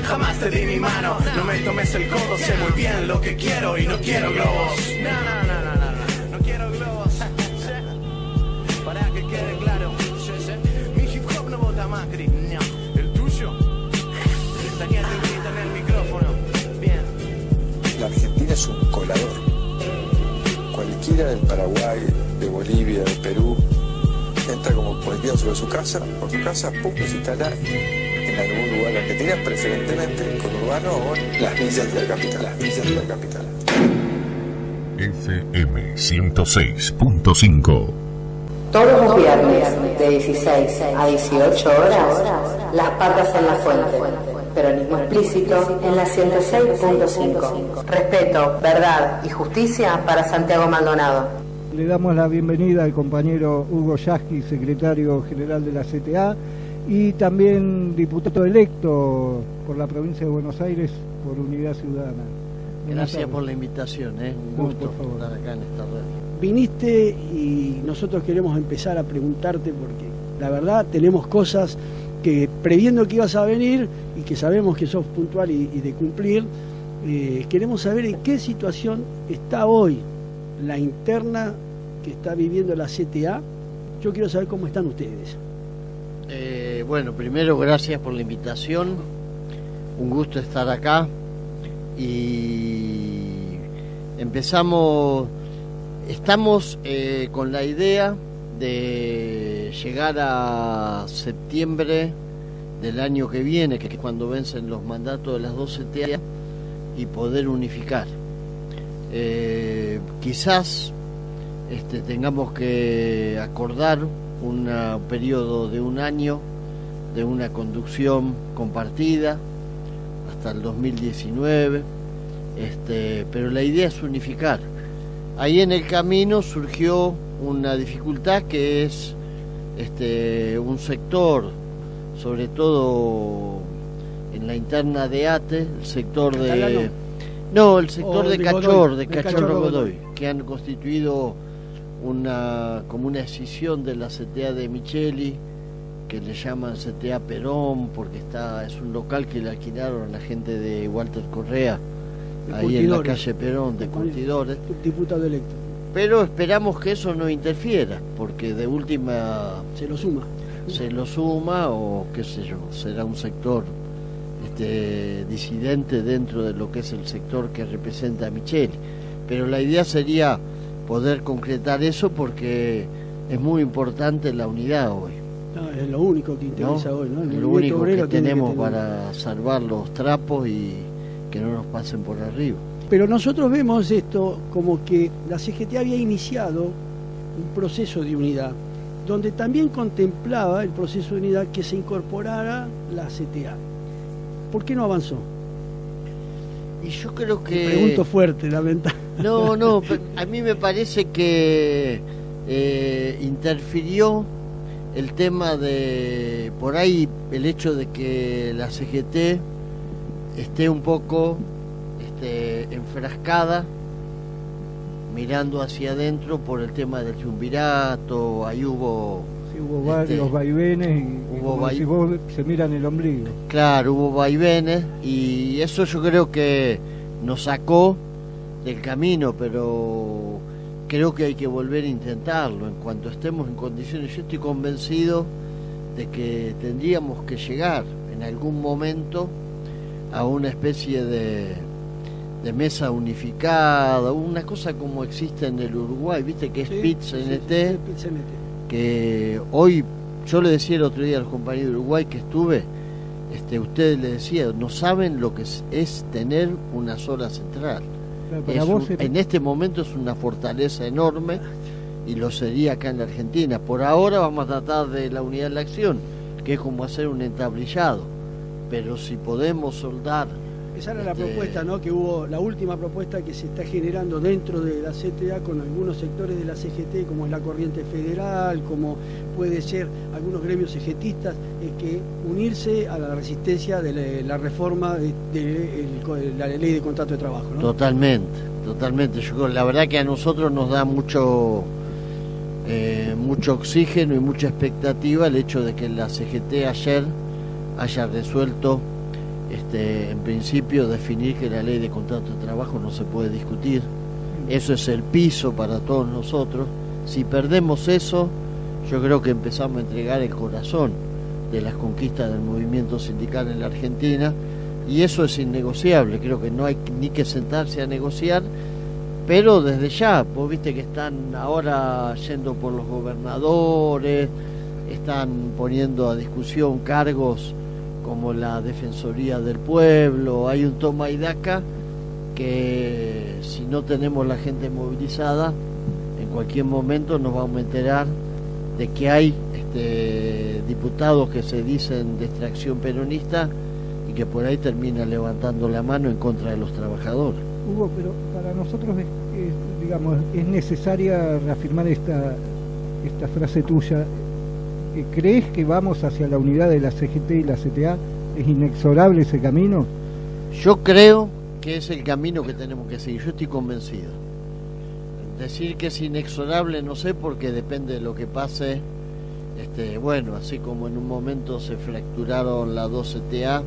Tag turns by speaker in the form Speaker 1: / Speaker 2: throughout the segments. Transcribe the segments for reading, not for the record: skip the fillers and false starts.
Speaker 1: jamás te di mi mano. No me tomes el codo, sé muy bien lo que quiero y no quiero globos. No quiero globos. Para que quede claro, mi hip hop no vota Macri, no. ¿El tuyo? Tenía que gritar en el micrófono. Bien.
Speaker 2: La Argentina es un colador. Cualquiera del Paraguay, de Bolivia, de Perú, entra como cualquiera sobre su casa, por su casa, pum, se instala en algún lugar de Argentina, preferentemente conurbano o en las villas de la capital.
Speaker 3: FM 106.5.
Speaker 4: Todos los viernes de 16 a 18 horas, Las Patas en la Fuente. Peronismo explícito en la 106.5. Respeto, verdad y justicia para Santiago Maldonado.
Speaker 5: Le damos la bienvenida al compañero Hugo Yasky, secretario general de la CTA y también diputado electo por la provincia de Buenos Aires por Unidad Ciudadana.
Speaker 6: Gracias por la invitación, un gusto estar acá en esta radio.
Speaker 7: Viniste y nosotros queremos empezar a preguntarte porque la verdad tenemos cosas que previendo que ibas a venir y que sabemos que sos puntual y de cumplir, queremos saber en qué situación está hoy la interna que está viviendo la CTA. Yo quiero saber cómo están ustedes.
Speaker 6: Bueno, primero gracias por la invitación, un gusto estar acá y estamos con la idea de llegar a septiembre del año que viene, que es cuando vencen los mandatos de las dos CTA, y poder unificar. Quizás tengamos que acordar un periodo de un año de una conducción compartida hasta el 2019, pero la idea es unificar. Ahí en el camino surgió una dificultad que es un sector, sobre todo en la interna de ATE, el sector de... No, el sector de Cachorro Godoy, que han constituido como una escisión de la CTA de Micheli, que le llaman CTA Perón, porque es un local que le alquilaron a la gente de Walter Correa, ahí en la calle Perón, de Curtidores.
Speaker 7: Diputado electo.
Speaker 6: Pero esperamos que eso no interfiera, porque de última...
Speaker 7: Se lo suma
Speaker 6: o qué sé yo, será un sector disidente dentro de lo que es el sector que representa a Micheli. Pero la idea sería poder concretar eso porque es muy importante la unidad hoy.
Speaker 7: No, es lo único que interesa hoy, ¿no?
Speaker 6: Es lo único que tenemos para salvar los trapos y que no nos pasen por arriba.
Speaker 7: Pero nosotros vemos esto como que la CGT había iniciado un proceso de unidad, donde también contemplaba el proceso de unidad que se incorporara la CTA. ¿Por qué no avanzó?
Speaker 6: Y yo creo que...
Speaker 7: Pregunto fuerte, lamentablemente.
Speaker 6: No, a mí me parece que interfirió el tema de, por ahí, el hecho de que la CGT esté un poco enfrascada, mirando hacia adentro por el tema del triunvirato. Ahí hubo
Speaker 5: varios vaivenes y si vos se miran el ombligo.
Speaker 6: Claro, hubo vaivenes y eso yo creo que nos sacó del camino, pero creo que hay que volver a intentarlo en cuanto estemos en condiciones. Yo estoy convencido de que tendríamos que llegar en algún momento a una especie de mesa unificada, una cosa como existe en el Uruguay, viste, que es PIT-CNT, que hoy, yo le decía el otro día a los compañeros de Uruguay que estuve, ustedes le decía, no saben lo que es tener una sola central. En este momento es una fortaleza enorme y lo sería acá en la Argentina. Por ahora vamos a tratar de la unidad de la acción, que es como hacer un entablillado, pero si podemos soldar...
Speaker 7: Esa era la propuesta, ¿no? Que hubo, la última propuesta que se está generando dentro de la CTA con algunos sectores de la CGT, como es la Corriente Federal, como puede ser algunos gremios CGTistas, es que unirse a la resistencia de la reforma de la ley de contrato de trabajo, ¿no?
Speaker 6: Totalmente. Yo creo, la verdad que a nosotros nos da mucho oxígeno y mucha expectativa el hecho de que la CGT ayer haya resuelto en principio definir que la ley de contrato de trabajo no se puede discutir. Eso es el piso para todos nosotros. Si perdemos eso, yo creo que empezamos a entregar el corazón de las conquistas del movimiento sindical en la Argentina, y eso es innegociable. Creo que no hay ni que sentarse a negociar, pero desde ya, vos viste que están ahora yendo por los gobernadores, están poniendo a discusión cargos como la Defensoría del Pueblo, hay un toma y daca que si no tenemos la gente movilizada, en cualquier momento nos vamos a enterar de que hay diputados que se dicen de extracción peronista y que por ahí terminan levantando la mano en contra de los trabajadores.
Speaker 5: Hugo, pero para nosotros digamos, es necesaria reafirmar esta frase tuya. ¿Crees que vamos hacia la unidad de la CGT y la CTA? ¿Es inexorable ese camino?
Speaker 6: Yo creo que es el camino que tenemos que seguir. Yo estoy convencido. Decir que es inexorable no sé, porque depende de lo que pase. Bueno, así como en un momento se fracturaron las dos CTA,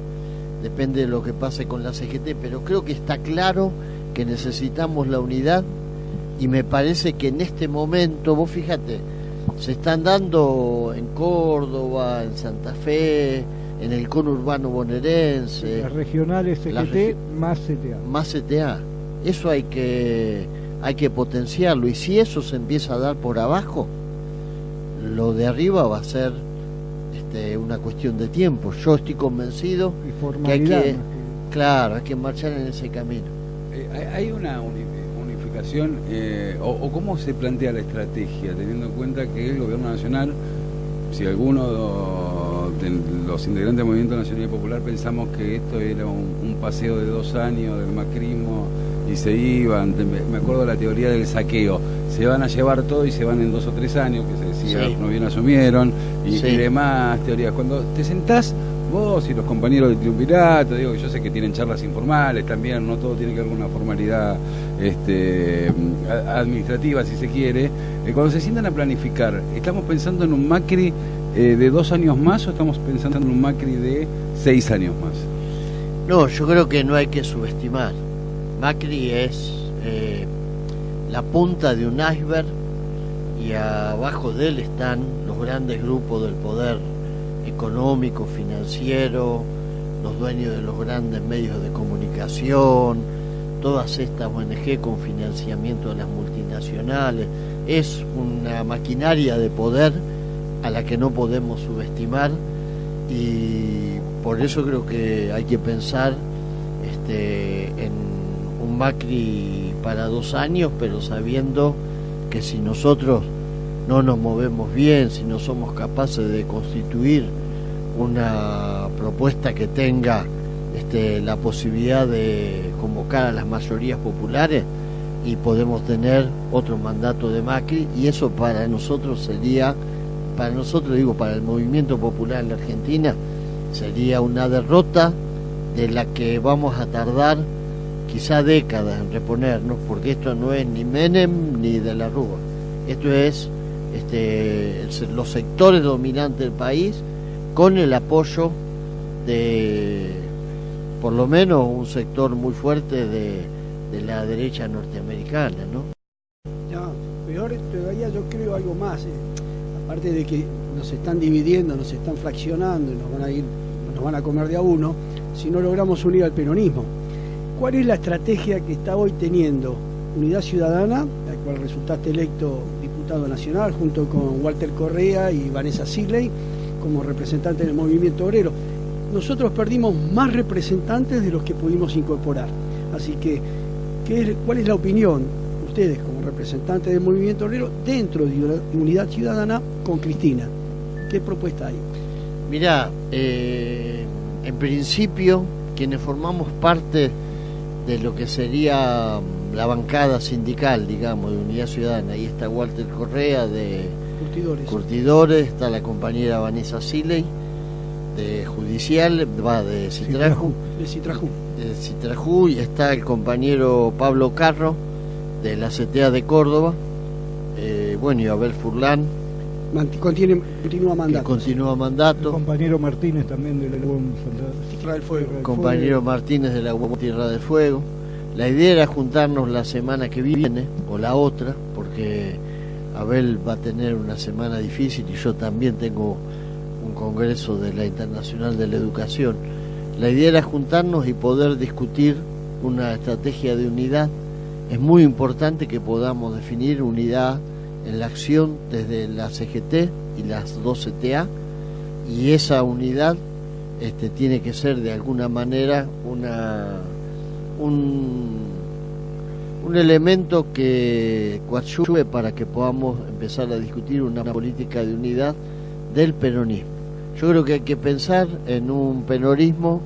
Speaker 6: depende de lo que pase con la CGT, pero creo que está claro que necesitamos la unidad, y me parece que en este momento, vos fíjate, se están dando en Córdoba, en Santa Fe, en el conurbano bonaerense.
Speaker 5: Las regionales CGT más CTA.
Speaker 6: Más CTA. Eso hay que potenciarlo, y si eso se empieza a dar por abajo, lo de arriba va a ser una cuestión de tiempo. Yo estoy convencido que hay que marchar en ese camino.
Speaker 8: ¿Hay una unificación o cómo se plantea la estrategia, teniendo en cuenta que el gobierno nacional, si alguno de los integrantes del Movimiento Nacional y Popular pensamos que esto era un paseo de 2 años del macrismo y se iban, me acuerdo de la teoría del saqueo, se van a llevar todo y se van en 2 o 3 años, que se decía, sí, no bien asumieron, y demás teorías. Cuando te sentás vos y los compañeros del triunvirato, digo, yo sé que tienen charlas informales también, no todo tiene que ver con una formalidad administrativa, si se quiere. Cuando se sientan a planificar, ¿estamos pensando en un Macri de 2 años más o estamos pensando en un Macri de 6 años más?
Speaker 6: No, yo creo que no hay que subestimar. Macri es la punta de un iceberg, y abajo de él están los grandes grupos del poder económico, financiero, los dueños de los grandes medios de comunicación, todas estas ONG con financiamiento de las multinacionales. Es una maquinaria de poder a la que no podemos subestimar, y por eso creo que hay que pensar en un Macri para 2 años, pero sabiendo que si nosotros no nos movemos bien, si no somos capaces de constituir una propuesta que tenga la posibilidad de convocar a las mayorías populares, y podemos tener otro mandato de Macri, y eso para nosotros sería, para el movimiento popular en la Argentina, sería una derrota de la que vamos a tardar quizá décadas en reponernos, porque esto no es ni Menem ni de la Rúa, esto es los sectores dominantes del país, con el apoyo de por lo menos un sector muy fuerte de la derecha norteamericana, ¿no?
Speaker 7: No, peor todavía, yo creo algo más, aparte de que nos están dividiendo, nos están fraccionando y nos van a comer de a uno si no logramos unir al peronismo. ¿Cuál es la estrategia que está hoy teniendo Unidad Ciudadana, la cual resultaste electo diputado nacional junto con Walter Correa y Vanessa Sigley como representantes del movimiento obrero? Nosotros perdimos más representantes de los que pudimos incorporar. Así que, ¿cuál es la opinión de ustedes como representantes del movimiento obrero dentro de Unidad Ciudadana con Cristina? ¿Qué propuesta hay?
Speaker 6: Mirá, en principio, quienes formamos parte de lo que sería la bancada sindical, digamos, de Unidad Ciudadana, ahí está Walter Correa de Curtidores, está la compañera Vanessa Sigley de Judicial, de Citrajú, y está el compañero Pablo Carro de la CTA de Córdoba, y Abel Furlán
Speaker 7: continúa mandato.
Speaker 6: Que continúa
Speaker 5: El
Speaker 6: mandato.
Speaker 5: compañero Martínez también de la
Speaker 7: Tierra del Fuego.
Speaker 6: Compañero Martínez de la Tierra del Fuego. La idea era juntarnos la semana que viene o la otra, porque Abel va a tener una semana difícil y yo también tengo un congreso de la Internacional de la Educación. La idea era juntarnos y poder discutir una estrategia de unidad. Es muy importante que podamos definir unidad en la acción desde la CGT y las dos CTA, y esa unidad tiene que ser de alguna manera un elemento que coadyuve para que podamos empezar a discutir una política de unidad del peronismo. Yo creo que hay que pensar en un peronismo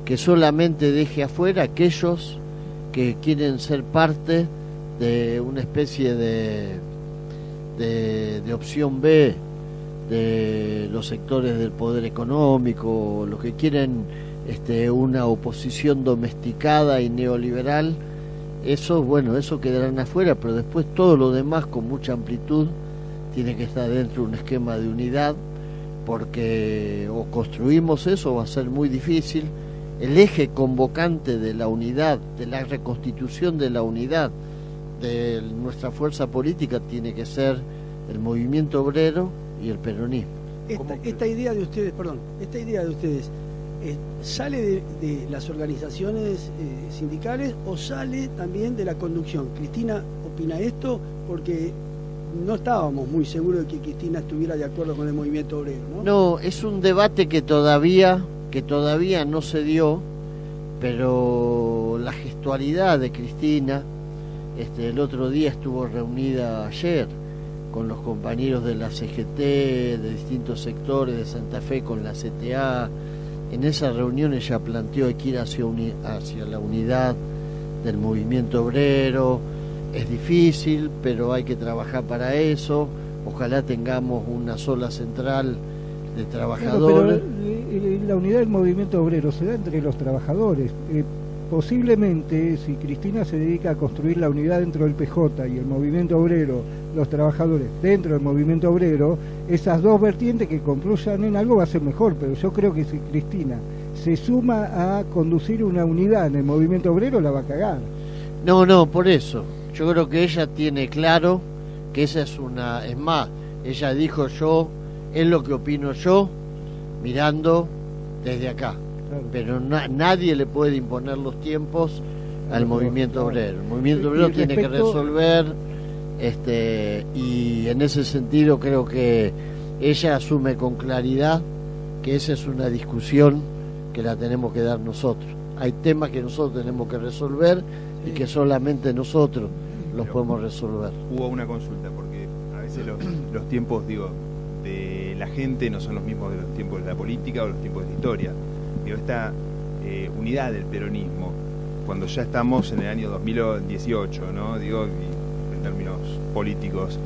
Speaker 6: que solamente deje afuera a aquellos que quieren ser parte de una especie de opción B de los sectores del poder económico, los que quieren una oposición domesticada y neoliberal. Eso quedarán afuera, pero después todo lo demás con mucha amplitud tiene que estar dentro de un esquema de unidad, porque o construimos eso, va a ser muy difícil. El eje convocante de la unidad, de la reconstitución de la unidad de nuestra fuerza política tiene que ser el movimiento obrero y el peronismo.
Speaker 7: Esta idea de ustedes, ¿sale de las organizaciones sindicales o sale también de la conducción? Cristina opina esto porque no estábamos muy seguros de que Cristina estuviera de acuerdo con el movimiento obrero, ¿no?
Speaker 6: No, es un debate que todavía no se dio, pero la gestualidad de Cristina, el otro día estuvo reunida ayer con los compañeros de la CGT, de distintos sectores de Santa Fe, con la CTA. En esa reunión ella planteó que ir hacia la unidad del movimiento obrero. Es difícil, pero hay que trabajar para eso. Ojalá tengamos una sola central de trabajadores.
Speaker 5: Pero la unidad del movimiento obrero se da entre los trabajadores. Posiblemente, si Cristina se dedica a construir la unidad dentro del PJ y el movimiento obrero, los trabajadores dentro del movimiento obrero, esas dos vertientes que confluyan en algo va a ser mejor. Pero yo creo que si Cristina se suma a conducir una unidad en el movimiento obrero, la va a cagar.
Speaker 6: No, por eso. Yo creo que ella tiene claro que esa es una... Es más, ella dijo es lo que opino yo, mirando desde acá. Claro. Pero nadie le puede imponer los tiempos al movimiento obrero. El movimiento obrero tiene que resolver, y en ese sentido creo que ella asume con claridad que esa es una discusión que la tenemos que dar nosotros. Hay temas que nosotros tenemos que resolver y que solamente nosotros los podemos resolver.
Speaker 9: Hubo una consulta, porque a veces los tiempos, de la gente no son los mismos de los tiempos de la política o los tiempos de la historia. Esta unidad del peronismo, cuando ya estamos en el año 2018, ¿no? En términos políticos,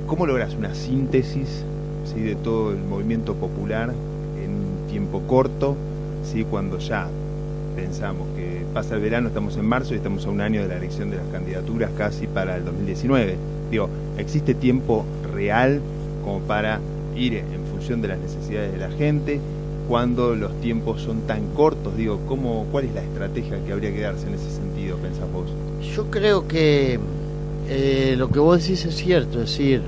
Speaker 9: ¿cómo logras una síntesis, ¿sí?, de todo el movimiento popular en un tiempo corto, ¿sí?, cuando ya pensamos que pasa el verano, estamos en marzo y estamos a un año de la elección de las candidaturas casi para el 2019? ¿Existe tiempo real como para ir en función de las necesidades de la gente cuando los tiempos son tan cortos? ¿Cuál es la estrategia que habría que darse en ese sentido, pensás vos?
Speaker 6: Yo creo que lo que vos decís es cierto, es decir,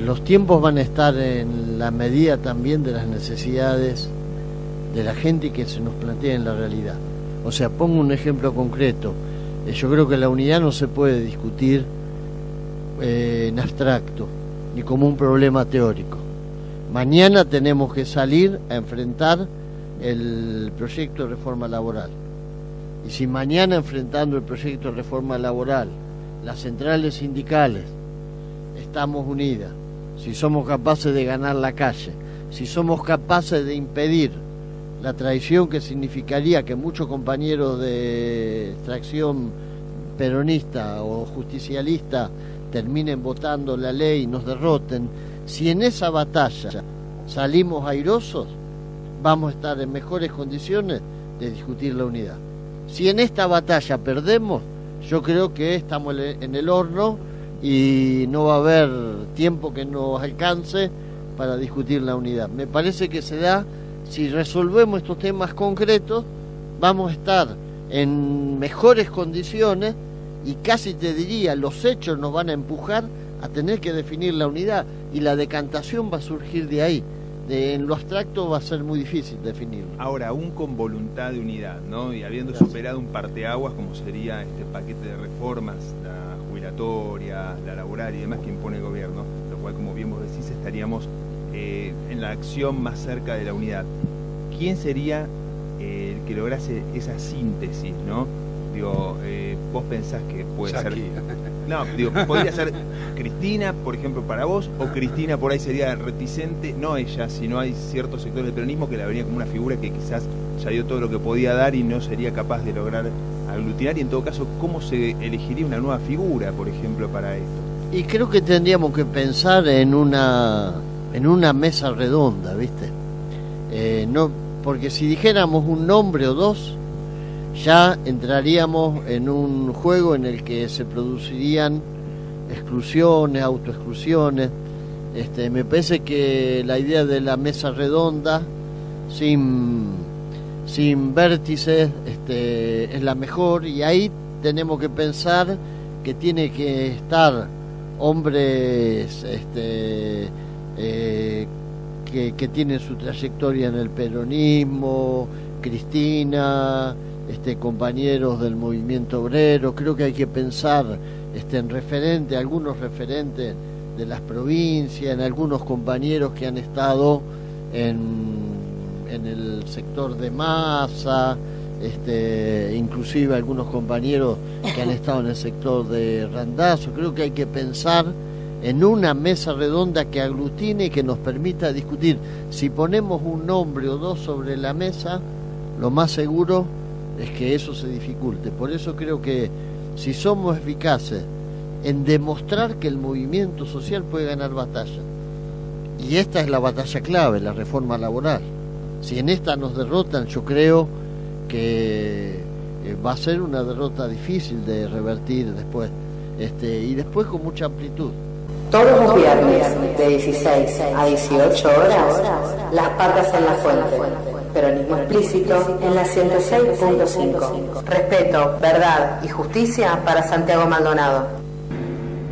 Speaker 6: los tiempos van a estar en la medida también de las necesidades de la gente que se nos plantea en la realidad. O sea, pongo un ejemplo concreto. Yo creo que la unidad no se puede discutir en abstracto, ni como un problema teórico. Mañana tenemos que salir a enfrentar el proyecto de reforma laboral. Y si mañana, enfrentando el proyecto de reforma laboral, las centrales sindicales estamos unidas, si somos capaces de ganar la calle, si somos capaces de impedir la traición que significaría que muchos compañeros de extracción peronista o justicialista terminen votando la ley y nos derroten, si en esa batalla salimos airosos, vamos a estar en mejores condiciones de discutir la unidad. Si en esta batalla perdemos, yo creo que estamos en el horno y no va a haber tiempo que nos alcance para discutir la unidad. Me parece que se da, si resolvemos estos temas concretos, vamos a estar en mejores condiciones y casi te diría, los hechos nos van a empujar a tener que definir la unidad y la decantación va a surgir de ahí. En lo abstracto va a ser muy difícil definirlo.
Speaker 9: Ahora, aún con voluntad de unidad, ¿no? Y habiendo superado un parteaguas como sería este paquete de reformas, la jubilatoria, la laboral y demás que impone el gobierno, lo cual, como bien vos decís, estaríamos en la acción más cerca de la unidad. ¿Quién sería el que lograse esa síntesis, no? Digo, vos pensás que puede ser... No, digo, podría ser Cristina, por ejemplo, para vos, o Cristina por ahí sería reticente, no ella, sino hay ciertos sectores del peronismo que la verían como una figura que quizás ya dio todo lo que podía dar y no sería capaz de lograr aglutinar, y en todo caso, ¿cómo se elegiría una nueva figura, por ejemplo, para esto?
Speaker 6: Y creo que tendríamos que pensar en una mesa redonda, ¿viste? No, porque si dijéramos un nombre o dos, ya entraríamos en un juego en el que se producirían exclusiones, autoexclusiones. Me parece que la idea de la mesa redonda, sin vértices, es la mejor, y ahí tenemos que pensar que tiene que estar hombres que tienen su trayectoria en el peronismo, Cristina, compañeros del movimiento obrero. Creo que hay que pensar en algunos referentes de las provincias, en algunos compañeros que han estado en el sector de Massa, inclusive algunos compañeros que han estado en el sector de Randazzo. Creo que hay que pensar en una mesa redonda que aglutine y que nos permita discutir. Si ponemos un nombre o dos sobre la mesa, lo más seguro es que eso se dificulte. Por eso creo que si somos eficaces en demostrar que el movimiento social puede ganar batalla, y esta es la batalla clave, la reforma laboral, si en esta nos derrotan, yo creo que va a ser una derrota difícil de revertir después, y después con mucha amplitud.
Speaker 4: Todos los viernes de 16 a 18 horas, Las Patas en la Fuente. Peronismo explícito en la 106.5. Respeto, verdad y justicia para Santiago Maldonado.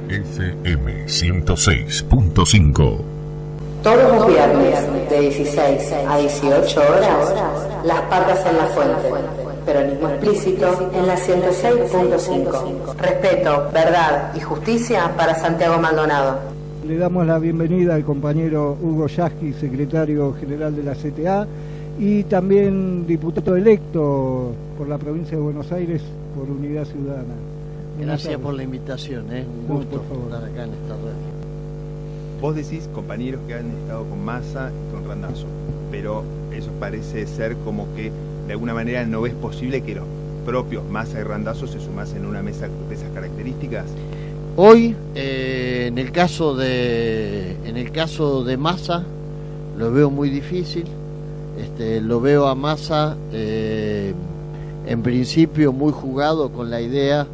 Speaker 3: FM 106.5.
Speaker 4: Todos los viernes de 16 a 18 horas, Las Patas en la Fuente. Peronismo explícito en la 106.5. Respeto, verdad y justicia para Santiago Maldonado.
Speaker 5: Le damos la bienvenida al compañero Hugo Yasky, secretario general de la CTA, y también diputado electo por la provincia de Buenos Aires por Unidad Ciudadana.
Speaker 6: Gracias por la invitación, un gusto estar acá en esta radio.
Speaker 9: Vos decís compañeros que han estado con Massa y con Randazzo, pero eso parece ser como que de alguna manera no es posible que los propios Massa y Randazzo se sumasen a una mesa de esas características.
Speaker 6: Hoy, en el caso de Massa, lo veo muy difícil. Lo veo a Massa en principio muy jugado con la idea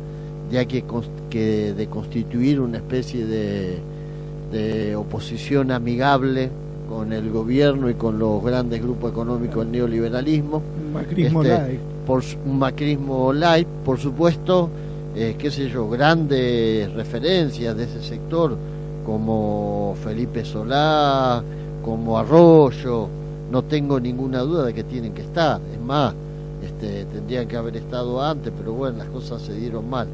Speaker 6: de constituir una especie de oposición amigable con el gobierno y con los grandes grupos económicos del neoliberalismo.
Speaker 5: Un macrismo light.
Speaker 6: Un macrismo light, por supuesto, grandes referencias de ese sector como Felipe Solá, como Arroyo. No tengo ninguna duda de que tienen que estar. Es más, tendrían que haber estado antes, pero bueno, las cosas se dieron mal.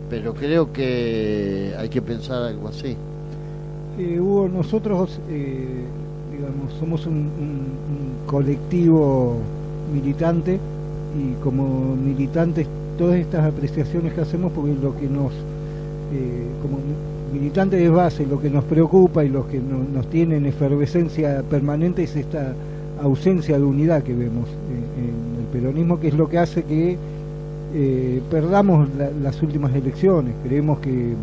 Speaker 6: Pero creo que hay que pensar algo así.
Speaker 5: Hugo, nosotros somos un colectivo militante, y como militantes todas estas apreciaciones que hacemos, porque lo que nos como militantes de base, lo que nos preocupa y lo que nos tiene en efervescencia permanente es esta ausencia de unidad que vemos en el peronismo, que es lo que hace que perdamos las últimas elecciones. Creemos que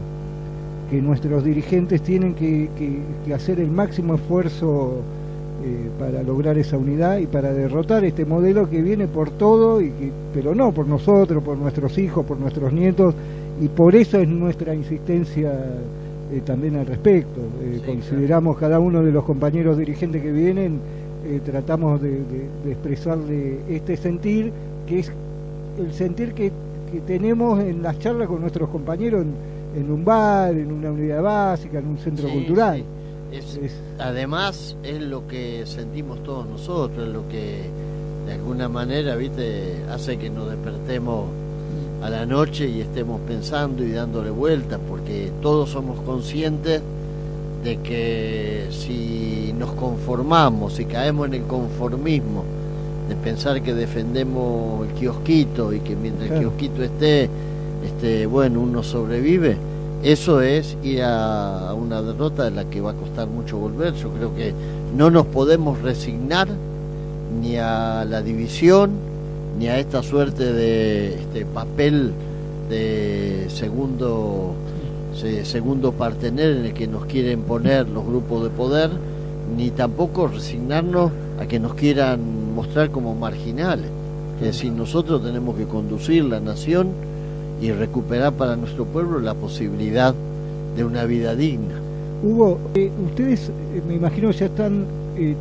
Speaker 5: nuestros dirigentes tienen que hacer el máximo esfuerzo para lograr esa unidad y para derrotar este modelo que viene por todo, pero no por nosotros, por nuestros hijos, por nuestros nietos, y por eso es nuestra insistencia también al respecto. Consideramos cada uno de los compañeros dirigentes que vienen, tratamos de expresarle este sentir, que es el sentir que tenemos en las charlas con nuestros compañeros en un bar, en una unidad básica, en un centro cultural.
Speaker 6: Sí. Además es lo que sentimos todos nosotros, es lo que de alguna manera, viste, hace que nos despertemos a la noche y estemos pensando y dándole vueltas, porque todos somos conscientes de que si nos conformamos, si caemos en el conformismo de pensar que defendemos el kiosquito y que mientras el kiosquito esté, bueno, uno sobrevive, eso es ir a una derrota de la que va a costar mucho volver. Yo creo que no nos podemos resignar ni a la división, ni a esta suerte de papel de segundo partener en el que nos quieren poner los grupos de poder, ni tampoco resignarnos a que nos quieran mostrar como marginales. Es decir, nosotros tenemos que conducir la nación y recuperar para nuestro pueblo la posibilidad de una vida digna.
Speaker 5: Hugo, ustedes me imagino ya están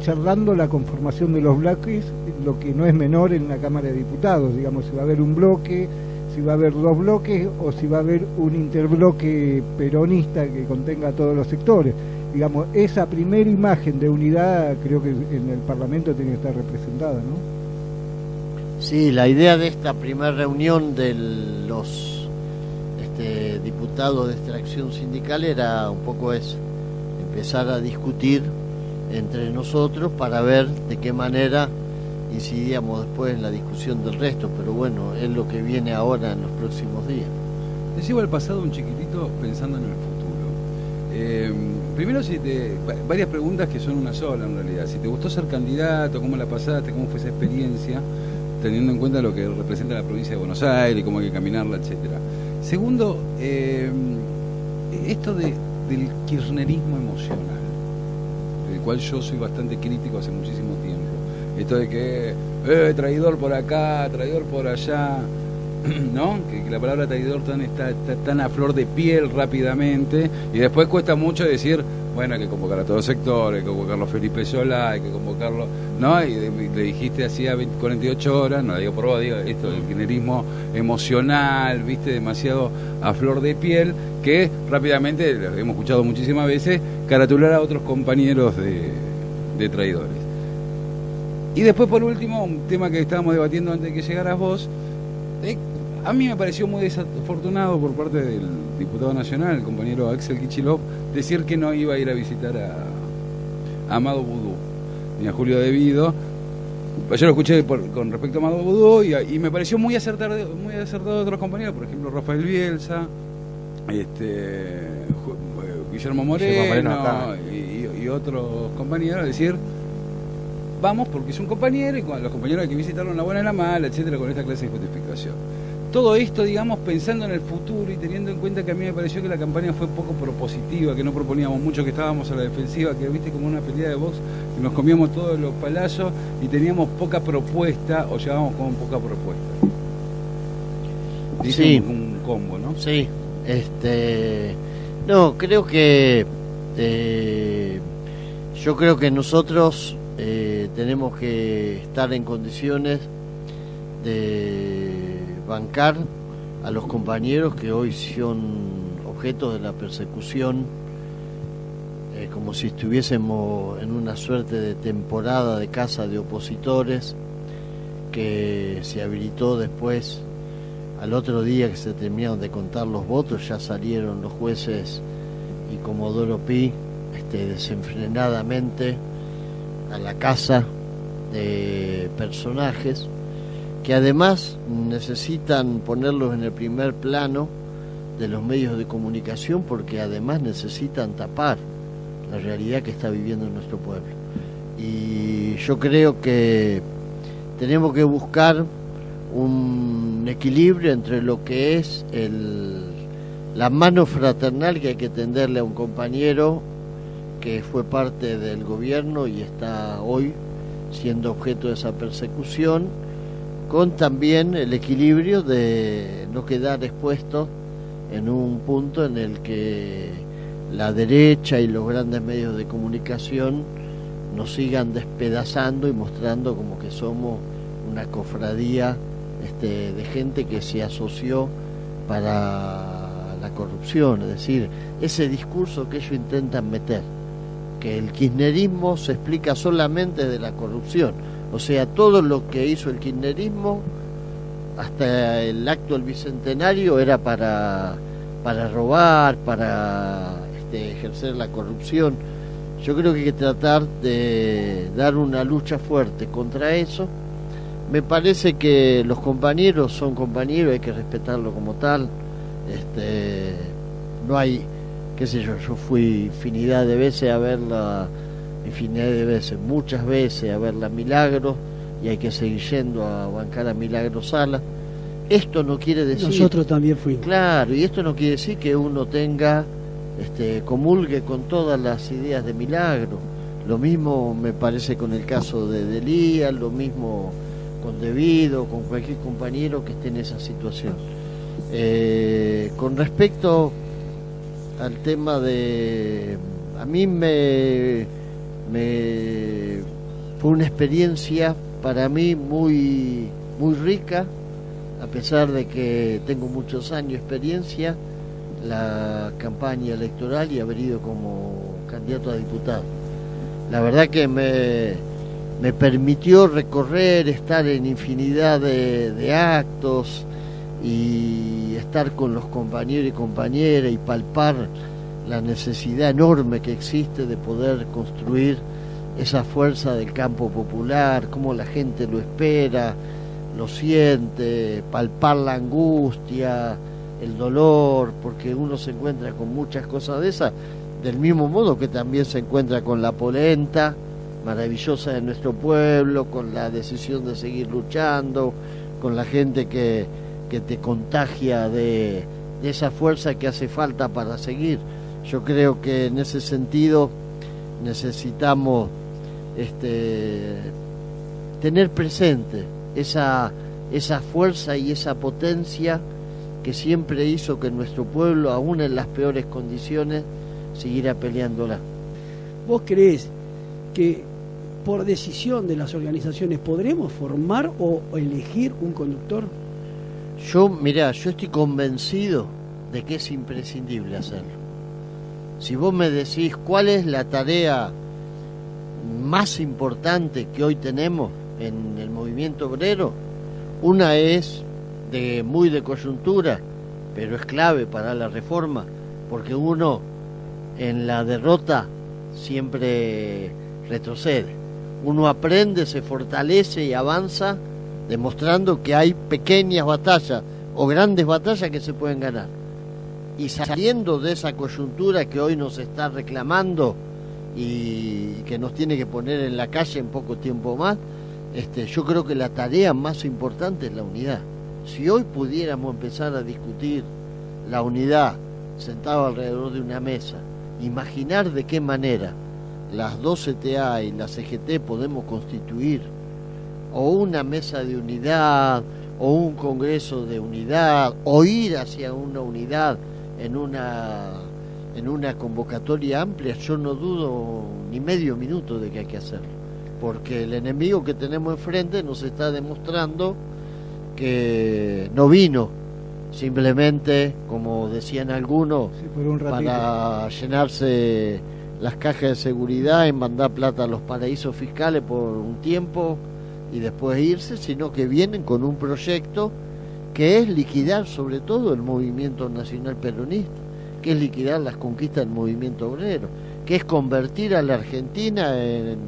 Speaker 5: charlando la conformación de los bloques, lo que no es menor en la Cámara de Diputados, digamos, si va a haber un bloque, si va a haber dos bloques o si va a haber un interbloque peronista que contenga a todos los sectores. Digamos, esa primera imagen de unidad creo que en el Parlamento tiene que estar representada, ¿no?
Speaker 6: Sí, la idea de esta primera reunión de los diputados de extracción sindical era un poco eso, empezar a discutir entre nosotros para ver de qué manera incidíamos después en la discusión del resto, pero bueno, es lo que viene ahora en los próximos días.
Speaker 8: Te llevo al pasado un chiquitito pensando en el futuro. Primero, varias preguntas que son una sola en realidad. Si te gustó ser candidato, cómo la pasaste, cómo fue esa experiencia, teniendo en cuenta lo que representa la provincia de Buenos Aires, cómo hay que caminarla, etcétera. Segundo, esto del kirchnerismo emocional, del cual yo soy bastante crítico hace muchísimo tiempo. Esto de que traidor por acá, traidor por allá, ¿no? Que la palabra traidor está tan a flor de piel rápidamente, y después cuesta mucho decir, bueno, hay que convocar a todos los sectores, hay que convocarlo a Felipe Solá, hay que convocarlo, ¿no? Y le dijiste hacía 48 horas, no digo por vos, digo esto del kirchnerismo emocional, viste, demasiado a flor de piel, que rápidamente, lo hemos escuchado muchísimas veces, caratular a otros compañeros de traidores. Y después, por último, un tema que estábamos debatiendo antes de que llegaras vos, a mí me pareció muy desafortunado por parte del diputado nacional, el compañero Axel Kicillof, decir que no iba a ir a visitar a Amado Boudou ni a Julio De Vido. Yo lo escuché con respecto a Amado Boudou y me pareció muy acertado de otros compañeros, por ejemplo Rafael Bielsa, Guillermo Moreno y otros compañeros, decir, vamos porque es un compañero y con los compañeros hay que visitarlo en la buena y en la mala, etcétera, con esta clase de justificación. Todo esto, digamos, pensando en el futuro y teniendo en cuenta que a mí me pareció que la campaña fue poco propositiva, que no proponíamos mucho, que estábamos a la defensiva, que viste como una pelea de box, que nos comíamos todos los palazos y teníamos poca propuesta o llevábamos con poca propuesta. Dice
Speaker 6: Sí.
Speaker 8: un combo, ¿no?
Speaker 6: Sí, no, creo que yo creo que nosotros tenemos que estar en condiciones de bancar a los compañeros que hoy son objetos de la persecución, como si estuviésemos en una suerte de temporada de caza de opositores que se habilitó después. Al otro día que se terminaron de contar los votos, ya salieron los jueces y Comodoro Pi desenfrenadamente a la caza de personajes que además necesitan ponerlos en el primer plano de los medios de comunicación, porque además necesitan tapar la realidad que está viviendo nuestro pueblo. Y yo creo que tenemos que buscar un equilibrio entre lo que es la mano fraternal que hay que tenderle a un compañero que fue parte del gobierno y está hoy siendo objeto de esa persecución, con también el equilibrio de no quedar expuesto en un punto en el que la derecha y los grandes medios de comunicación nos sigan despedazando y mostrando como que somos una cofradía de gente que se asoció para la corrupción. Es decir, ese discurso que ellos intentan meter, que el kirchnerismo se explica solamente de la corrupción, o sea, todo lo que hizo el kirchnerismo hasta el acto del bicentenario era para robar, para ejercer la corrupción. Yo creo que hay que tratar de dar una lucha fuerte contra eso. Me parece que los compañeros son compañeros, hay que respetarlo como tal. No hay, qué sé yo fui infinidad de veces a verla, muchas veces a verla Milagro, y hay que seguir yendo a bancar a Milagro Sala. Esto no quiere decir...
Speaker 7: Nosotros también fuimos.
Speaker 6: Claro, y esto no quiere decir que uno comulgue con todas las ideas de Milagro. Lo mismo me parece con el caso de Delía, lo mismo con Devido, con cualquier compañero que esté en esa situación. Con respecto al tema de... A mí fue una experiencia para mí muy, muy rica, a pesar de que tengo muchos años de experiencia, la campaña electoral y haber ido como candidato a diputado. La verdad que me permitió recorrer, estar en infinidad de actos y estar con los compañeros y compañeras y palpar la necesidad enorme que existe de poder construir esa fuerza del campo popular, cómo la gente lo espera, lo siente, palpar la angustia, el dolor, porque uno se encuentra con muchas cosas de esas, del mismo modo que también se encuentra con la polenta maravillosa de nuestro pueblo, con la decisión de seguir luchando, con la gente que te contagia de esa fuerza que hace falta para seguir. Yo creo que en ese sentido necesitamos tener presente esa fuerza y esa potencia que siempre hizo que nuestro pueblo, aún en las peores condiciones, siguiera peleándola.
Speaker 7: ¿Vos creés que por decisión de las organizaciones podremos formar o elegir un conductor?
Speaker 6: Yo estoy convencido de que es imprescindible hacerlo. Si vos me decís cuál es la tarea más importante que hoy tenemos en el movimiento obrero, una es muy de coyuntura, pero es clave para la reforma, porque uno en la derrota siempre retrocede. Uno aprende, se fortalece y avanza, demostrando que hay pequeñas batallas o grandes batallas que se pueden ganar. Y saliendo de esa coyuntura que hoy nos está reclamando y que nos tiene que poner en la calle en poco tiempo más, yo creo que la tarea más importante es la unidad. Si hoy pudiéramos empezar a discutir la unidad sentado alrededor de una mesa, imaginar de qué manera las dos CTA y la CGT podemos constituir o una mesa de unidad o un congreso de unidad o ir hacia una unidad en una convocatoria amplia, yo no dudo ni medio minuto de que hay que hacerlo, porque el enemigo que tenemos enfrente nos está demostrando que no vino simplemente, como decían algunos, para llenarse las cajas de seguridad y mandar plata a los paraísos fiscales por un tiempo y después irse, sino que vienen con un proyecto que es liquidar sobre todo el movimiento nacional peronista, que es liquidar las conquistas del movimiento obrero, que es convertir a la Argentina en...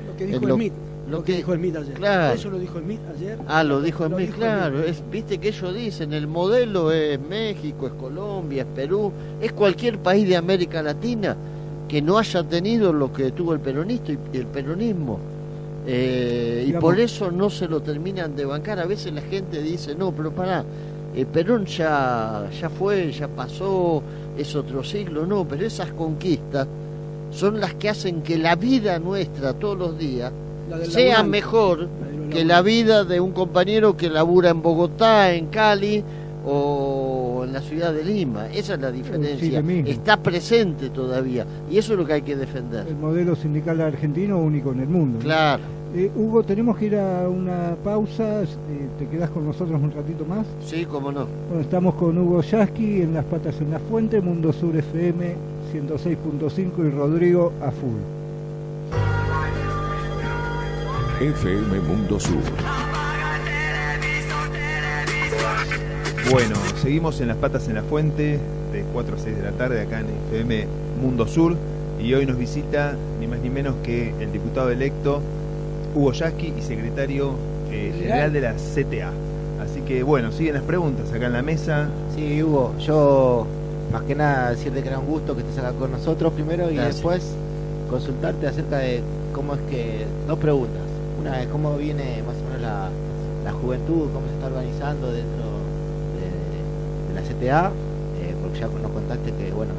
Speaker 7: Lo que dijo el MIT. Lo que dijo el MIT ayer.
Speaker 6: Claro.
Speaker 7: Eso lo dijo el MIT ayer.
Speaker 6: Lo dijo el MIT, claro. Viste que ellos dicen, el modelo es México, es Colombia, es Perú, es cualquier país de América Latina que no haya tenido lo que tuvo el peronista y el peronismo. Y por eso no se lo terminan de bancar. A veces la gente dice, no, pero pará, Perón ya fue, ya pasó, es otro siglo. No, pero esas conquistas son las que hacen que la vida nuestra todos los días sea mejor que la vida de un compañero que labura en Bogotá, en Cali o en la ciudad de Lima. Esa es la diferencia.
Speaker 5: Chile mismo.
Speaker 6: Está presente todavía y eso es lo que hay que defender.
Speaker 5: El modelo sindical argentino único en el mundo, ¿no?
Speaker 6: Claro.
Speaker 5: Hugo, tenemos que ir a una pausa. ¿Te quedás con nosotros un ratito más?
Speaker 6: Sí, cómo no.
Speaker 5: Bueno, estamos con Hugo Yasky en Las Patas en la Fuente, Mundo Sur FM 106.5 y Rodrigo a full.
Speaker 3: FM Mundo Sur.
Speaker 9: Bueno, seguimos en Las Patas en la Fuente de 4 a 6 de la tarde acá en FM Mundo Sur, y hoy nos visita ni más ni menos que el diputado electo Hugo Yasky y secretario general de la CTA. Así que bueno, siguen las preguntas acá en la mesa.
Speaker 10: Sí, Hugo, yo más que nada decirte que era un gusto que estés acá con nosotros primero y
Speaker 6: Gracias.
Speaker 10: después consultarte acerca de cómo es que, dos preguntas. Una es cómo viene más o menos la juventud, cómo se está organizando dentro de la CTA, porque ya nos contaste que bueno,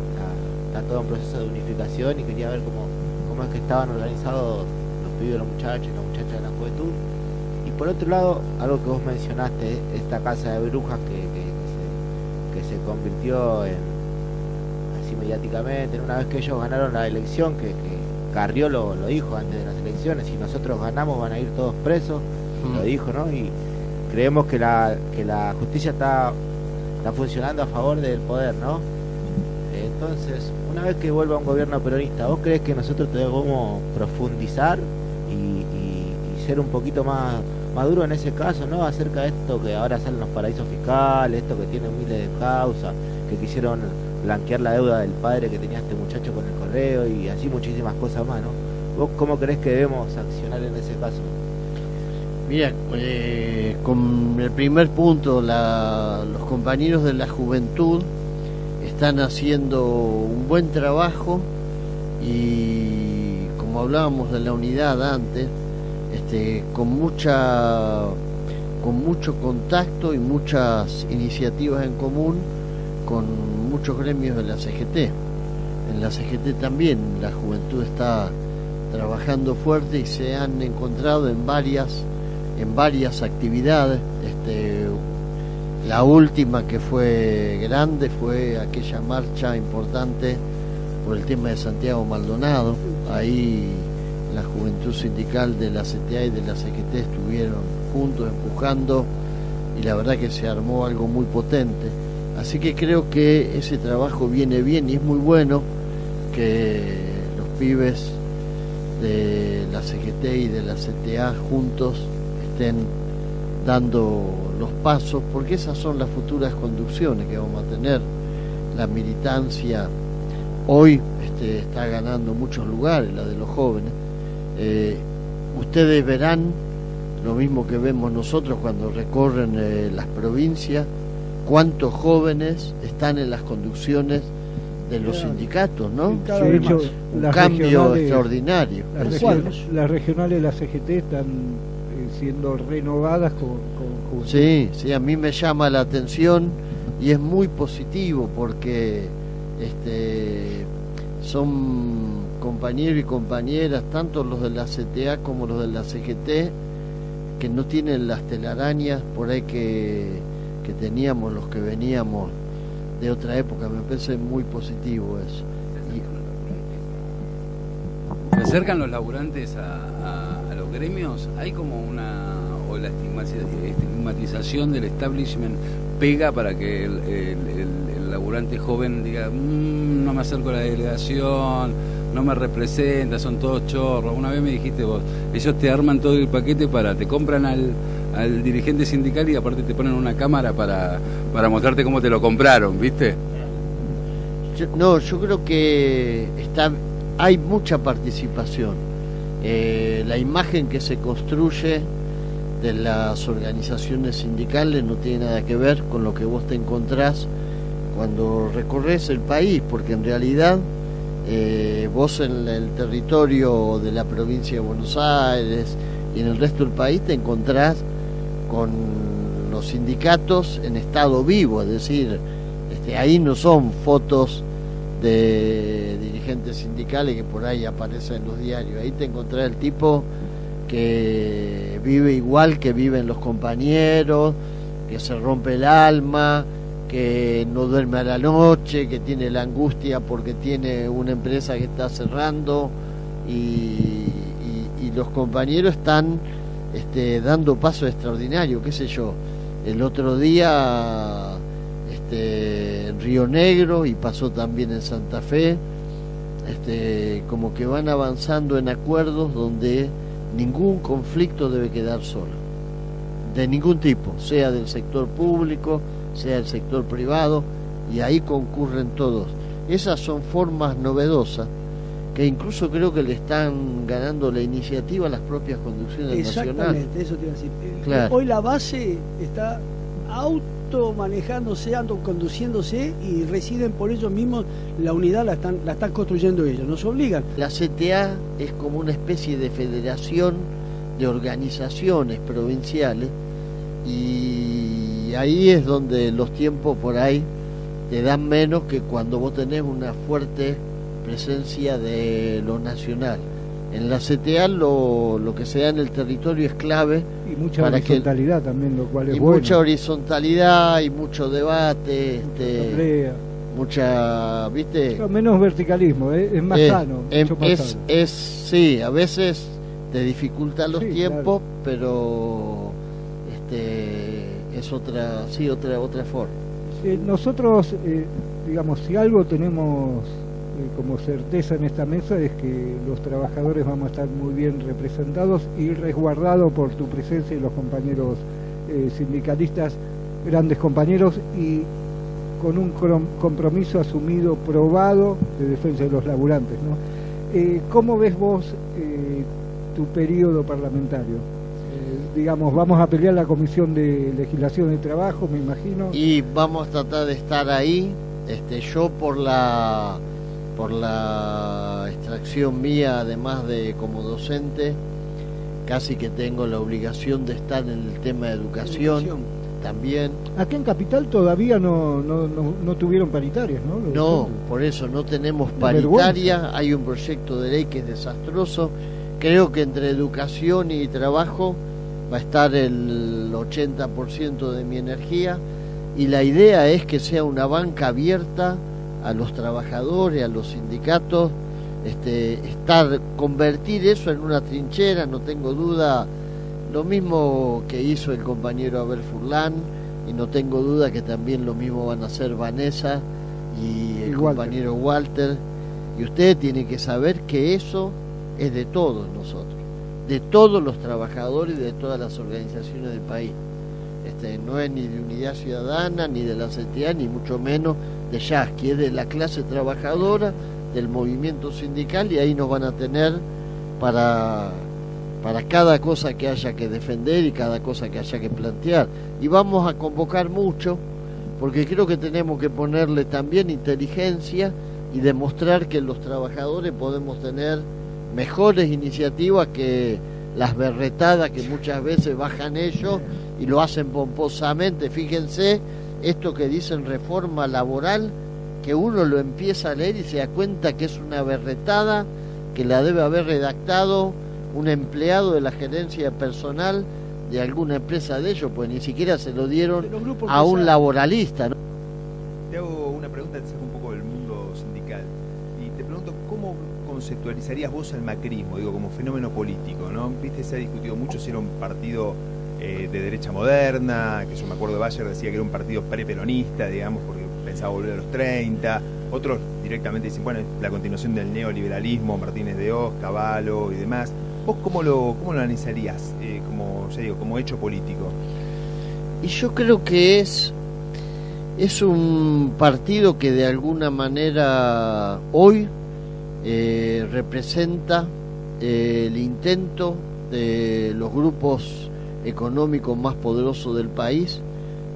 Speaker 10: está todo en proceso de unificación y quería ver cómo es que estaban organizados los pibes, los muchachos y las muchachas de la juventud. Y por otro lado, algo que vos mencionaste, esta casa de brujas que se convirtió en, así mediáticamente, en una vez que ellos ganaron la elección, que Carrió lo dijo antes de las elecciones, si nosotros ganamos van a ir todos presos, lo dijo, ¿no? Y creemos que la justicia está funcionando a favor del poder, ¿no? Entonces, una vez que vuelva un gobierno peronista, ¿vos crees que nosotros debemos profundizar y ser un poquito más maduro en ese caso, ¿no? Acerca de esto que ahora salen los paraísos fiscales, esto que tienen miles de causas, que quisieron blanquear la deuda del padre que tenía este muchacho con el correo y así muchísimas cosas más, ¿no? ¿Vos cómo crees que debemos accionar en ese caso?
Speaker 6: Mira, con el primer punto, los compañeros de la juventud están haciendo un buen trabajo y, como hablábamos de la unidad antes, con mucho contacto y muchas iniciativas en común con muchos gremios de la CGT. En la CGT también la juventud está trabajando fuerte y se han encontrado en varias actividades. La última que fue grande fue aquella marcha importante por el tema de Santiago Maldonado. Ahí la juventud sindical de la CTA y de la CGT estuvieron juntos empujando y la verdad que se armó algo muy potente. Así que creo que ese trabajo viene bien y es muy bueno que los pibes de la CGT y de la CTA juntos estén dando los pasos, porque esas son las futuras conducciones que vamos a tener. La militancia hoy está ganando muchos lugares, la de los jóvenes. Ustedes verán lo mismo que vemos nosotros cuando recorren las provincias, cuántos jóvenes están en las conducciones de los sindicatos, ¿no?
Speaker 5: De hecho,
Speaker 6: un cambio extraordinario.
Speaker 5: Las regionales de la CGT están siendo renovadas con juventud.
Speaker 6: Sí, a mí me llama la atención y es muy positivo porque son compañeros y compañeras, tanto los de la CTA como los de la CGT, que no tienen las telarañas por ahí que teníamos los que veníamos de otra época. Me parece muy positivo eso.
Speaker 8: ¿Se acercan los laburantes a los gremios? ¿Hay como o la estigmatización del establishment pega para que el laburante joven diga no me acerco a la delegación, no me representa, son todos chorros? Una vez me dijiste vos, ellos te arman todo el paquete te compran al dirigente sindical y aparte te ponen una cámara para mostrarte cómo te lo compraron, ¿viste?
Speaker 6: Yo creo que hay mucha participación. La imagen que se construye de las organizaciones sindicales no tiene nada que ver con lo que vos te encontrás cuando recorres el país, porque en realidad vos en el territorio de la provincia de Buenos Aires y en el resto del país te encontrás con los sindicatos en estado vivo, es decir, ahí no son fotos de dirigentes sindicales que por ahí aparecen en los diarios. Ahí te encontrás el tipo que vive igual que viven los compañeros, que se rompe el alma, que no duerme a la noche, que tiene la angustia porque tiene una empresa que está cerrando y los compañeros están dando pasos extraordinarios, qué sé yo. El otro día en Río Negro y pasó también en Santa Fe, como que van avanzando en acuerdos donde ningún conflicto debe quedar solo, de ningún tipo, sea del sector público, sea del sector privado, y ahí concurren todos. Esas son formas novedosas que incluso creo que le están ganando la iniciativa a las propias conducciones nacionales.
Speaker 7: Exactamente, eso te iba a decir.
Speaker 6: Claro.
Speaker 7: Hoy la base está automanejándose, autoconduciéndose y residen por ellos mismos, la unidad la están construyendo ellos, nos obligan.
Speaker 6: La CTA es como una especie de federación de organizaciones provinciales y ahí es donde los tiempos por ahí te dan menos que cuando vos tenés una fuerte presencia de lo nacional. En la CTA lo que se da en el territorio es clave.
Speaker 5: Y mucha horizontalidad también, lo cual es bueno.
Speaker 6: Mucha horizontalidad y mucho debate, mucha, ¿viste?
Speaker 5: Pero menos verticalismo, es más sano.
Speaker 6: Sí, a veces te dificulta los tiempos,
Speaker 5: claro.
Speaker 6: Pero es otra forma.
Speaker 5: Nosotros, digamos, si algo tenemos como certeza en esta mesa es que los trabajadores vamos a estar muy bien representados y resguardados por tu presencia y los compañeros sindicalistas, grandes compañeros, y con un compromiso asumido, probado, de defensa de los laburantes, ¿no? ¿Cómo ves vos tu periodo parlamentario? Digamos, vamos a pelear la Comisión de Legislación y Trabajo, me imagino.
Speaker 6: Y vamos a tratar de estar ahí, yo por la extracción mía, además de como docente, casi que tengo la obligación de estar en el tema de educación. También.
Speaker 5: Acá en Capital todavía no tuvieron paritarias, ¿no?
Speaker 6: No, por eso no tenemos paritaria, hay un proyecto de ley que es desastroso. Creo que entre educación y trabajo va a estar el 80% de mi energía y la idea es que sea una banca abierta a los trabajadores, a los sindicatos, convertir eso en una trinchera, no tengo duda, lo mismo que hizo el compañero Abel Furlan, y no tengo duda que también lo mismo van a hacer Vanessa y el compañero Walter, y ustedes tienen que saber que eso es de todos nosotros, de todos los trabajadores y de todas las organizaciones del país. No es ni de Unidad Ciudadana, ni de la CTA, ni mucho menos de Yasky, es de la clase trabajadora, del movimiento sindical, y ahí nos van a tener para cada cosa que haya que defender y cada cosa que haya que plantear. Y vamos a convocar mucho, porque creo que tenemos que ponerle también inteligencia y demostrar que los trabajadores podemos tener mejores iniciativas que las berretadas que muchas veces bajan ellos y lo hacen pomposamente. Fíjense esto que dicen reforma laboral, que uno lo empieza a leer y se da cuenta que es una berretada que la debe haber redactado un empleado de la gerencia personal de alguna empresa de ellos, pues ni siquiera se lo dieron a un laboralista, ¿no?
Speaker 9: Te hago una pregunta, te saco un poco del mundo sindical y te pregunto cómo conceptualizarías vos el macrismo, digo, como fenómeno político, ¿no? Viste, se ha discutido mucho si era un partido de derecha moderna, que yo me acuerdo de Bayer decía que era un partido preperonista, digamos, porque pensaba volver a los 30, otros directamente dicen, bueno, es la continuación del neoliberalismo, Martínez de Hoz, Cavallo y demás. ¿Vos cómo lo analizarías como hecho político?
Speaker 6: Y yo creo que es un partido que de alguna manera hoy representa el intento de los grupos económicos más poderosos del país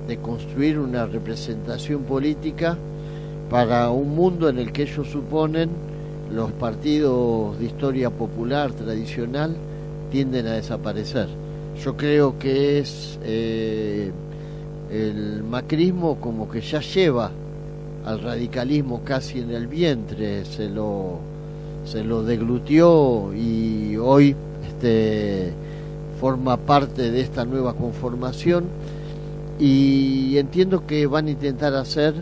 Speaker 6: de construir una representación política para un mundo en el que ellos suponen los partidos de historia popular tradicional tienden a desaparecer. Yo creo que es el macrismo como que ya lleva al radicalismo casi en el vientre, se lo deglutió y hoy forma parte de esta nueva conformación. y entiendo que van a intentar hacer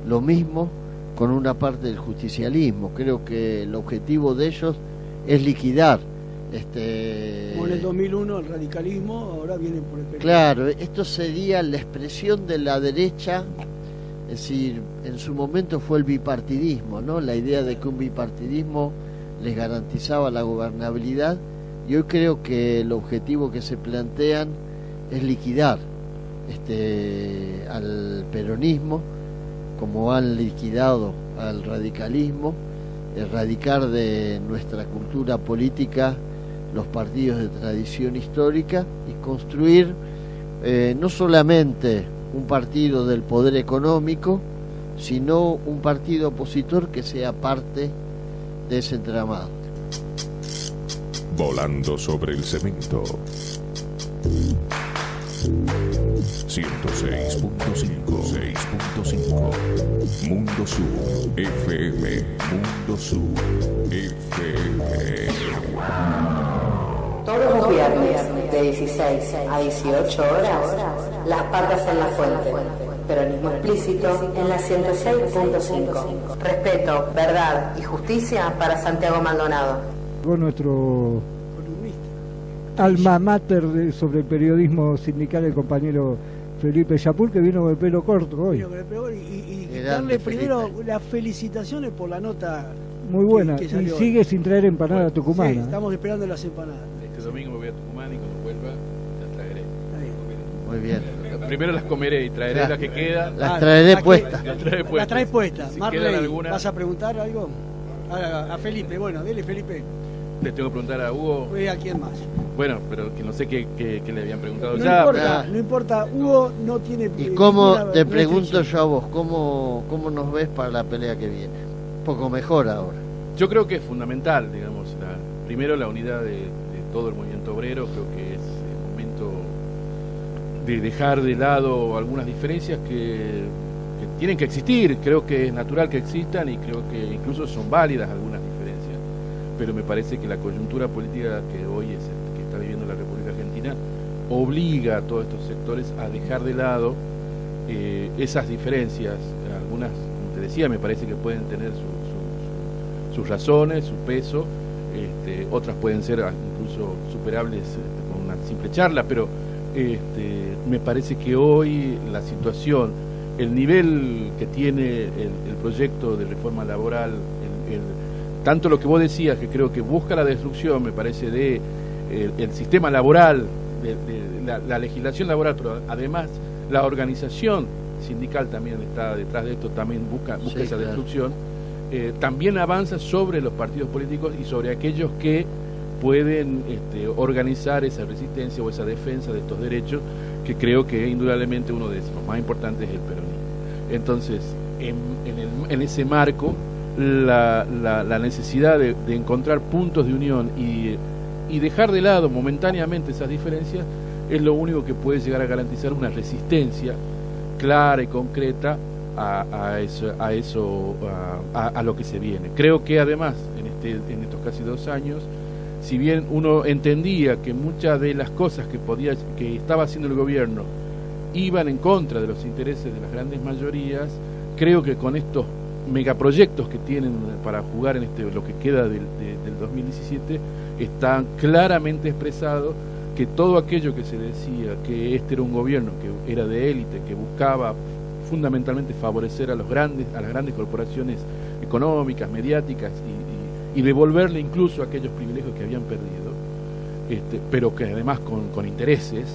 Speaker 6: lo mismo con una parte del justicialismo. Creo que el objetivo de ellos es liquidar
Speaker 7: como en el 2001 el radicalismo, ahora viene por el peronismo.
Speaker 6: Claro, esto sería la expresión de la derecha, es decir, en su momento fue el bipartidismo, ¿no? La idea de que un bipartidismo les garantizaba la gobernabilidad, y hoy creo que el objetivo que se plantean es liquidar al peronismo, como han liquidado al radicalismo, erradicar de nuestra cultura política los partidos de tradición histórica y construir no solamente un partido del poder económico, sino un partido opositor que sea parte de ese entramado.
Speaker 3: Volando sobre el cemento. 106.5 Mundo Sur FM. Mundo Sur FM.
Speaker 4: Todos los viernes de 16 a 18 horas, Las Patas en la Fuente. Peronismo explícito en la 106.5. Respeto, verdad y justicia para Santiago Maldonado.
Speaker 5: Con nuestro alma mater sobre el periodismo sindical, el compañero Felipe Yapur, que vino con el pelo corto hoy.
Speaker 7: Y darle primero las felicitaciones por la nota
Speaker 5: muy buena,
Speaker 7: que
Speaker 5: y sigue sin traer empanada tucumana.
Speaker 7: Sí, estamos esperando las empanadas.
Speaker 8: Este domingo me voy a Tucumán y cuando vuelva las traeré.
Speaker 6: Muy bien.
Speaker 8: Primero las comeré y traeré las que quedan.
Speaker 6: Las traeré puestas.
Speaker 7: Las trae puestas.
Speaker 8: Si
Speaker 7: Marley,
Speaker 8: quedan algunas,
Speaker 7: ¿vas a preguntar algo? A Felipe, bueno, dile Felipe.
Speaker 8: le tengo que preguntar a Hugo.
Speaker 7: ¿A quién más?
Speaker 8: Bueno, pero que no sé qué le habían preguntado
Speaker 7: No
Speaker 8: ya.
Speaker 7: importa, no importa. Hugo no tiene...
Speaker 6: ¿Y cómo, te
Speaker 7: ninguna
Speaker 6: pregunto
Speaker 7: restricción.
Speaker 6: yo a vos, cómo nos ves para la pelea que viene? Un poco mejor ahora.
Speaker 8: Yo creo que es fundamental, digamos, primero la unidad de todo el movimiento obrero. Creo que es el momento de dejar de lado algunas diferencias que tienen que existir. Creo que es natural que existan y creo que incluso son válidas algunas diferencias. Pero me parece que la coyuntura política que hoy que está viviendo la República Argentina obliga a todos estos sectores a dejar de lado esas diferencias. Algunas, como te decía, me parece que pueden tener sus razones, su peso, otras pueden ser incluso superables con una simple charla, pero me parece que hoy la situación, el nivel que tiene el proyecto de reforma laboral, tanto lo que vos decías, que creo que busca la destrucción, me parece, de el sistema laboral, de la legislación laboral, pero además la organización sindical también está detrás de esto, también busca
Speaker 6: Sí,
Speaker 8: esa
Speaker 6: claro.
Speaker 8: destrucción. También avanza sobre los partidos políticos y sobre aquellos que pueden organizar esa resistencia o esa defensa de estos derechos, que creo que indudablemente uno de los más importantes es el peronismo. Entonces, en ese marco, la necesidad de encontrar puntos de unión y dejar de lado momentáneamente esas diferencias es lo único que puede llegar a garantizar una resistencia clara y concreta a lo que se viene. Creo que además en estos casi 2 años, si bien uno entendía que muchas de las cosas que estaba haciendo el gobierno iban en contra de los intereses de las grandes mayorías, creo que con estos megaproyectos que tienen para jugar en lo que queda del 2017, están claramente expresados que todo aquello que se decía que era un gobierno que era de élite, que buscaba fundamentalmente favorecer a las grandes corporaciones económicas, mediáticas y devolverle incluso aquellos privilegios que habían perdido, pero que además con intereses,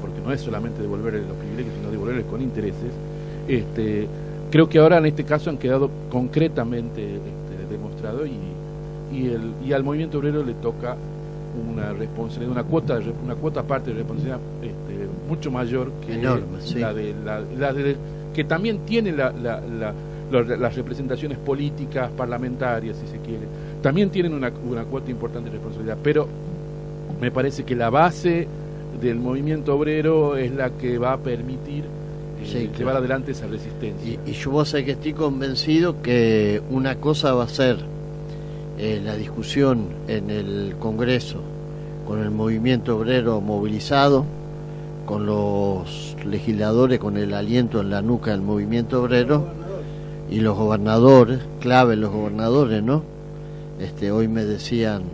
Speaker 8: porque no es solamente devolverle los privilegios, sino devolverles con intereses. Creo que ahora en este caso han quedado concretamente demostrado y al movimiento obrero le toca una responsabilidad, una cuota aparte de responsabilidad mucho mayor que
Speaker 6: enorme, sí.
Speaker 8: que también tiene las representaciones políticas, parlamentarias, si se quiere, también tienen una cuota importante de responsabilidad, pero me parece que la base del movimiento obrero es la que va a permitir llevar adelante esa resistencia.
Speaker 6: Y yo sé que estoy convencido que una cosa va a ser la discusión en el Congreso con el movimiento obrero movilizado, con los legisladores, con el aliento en la nuca del movimiento obrero, y los gobernadores, clave los gobernadores, ¿no? Hoy me decían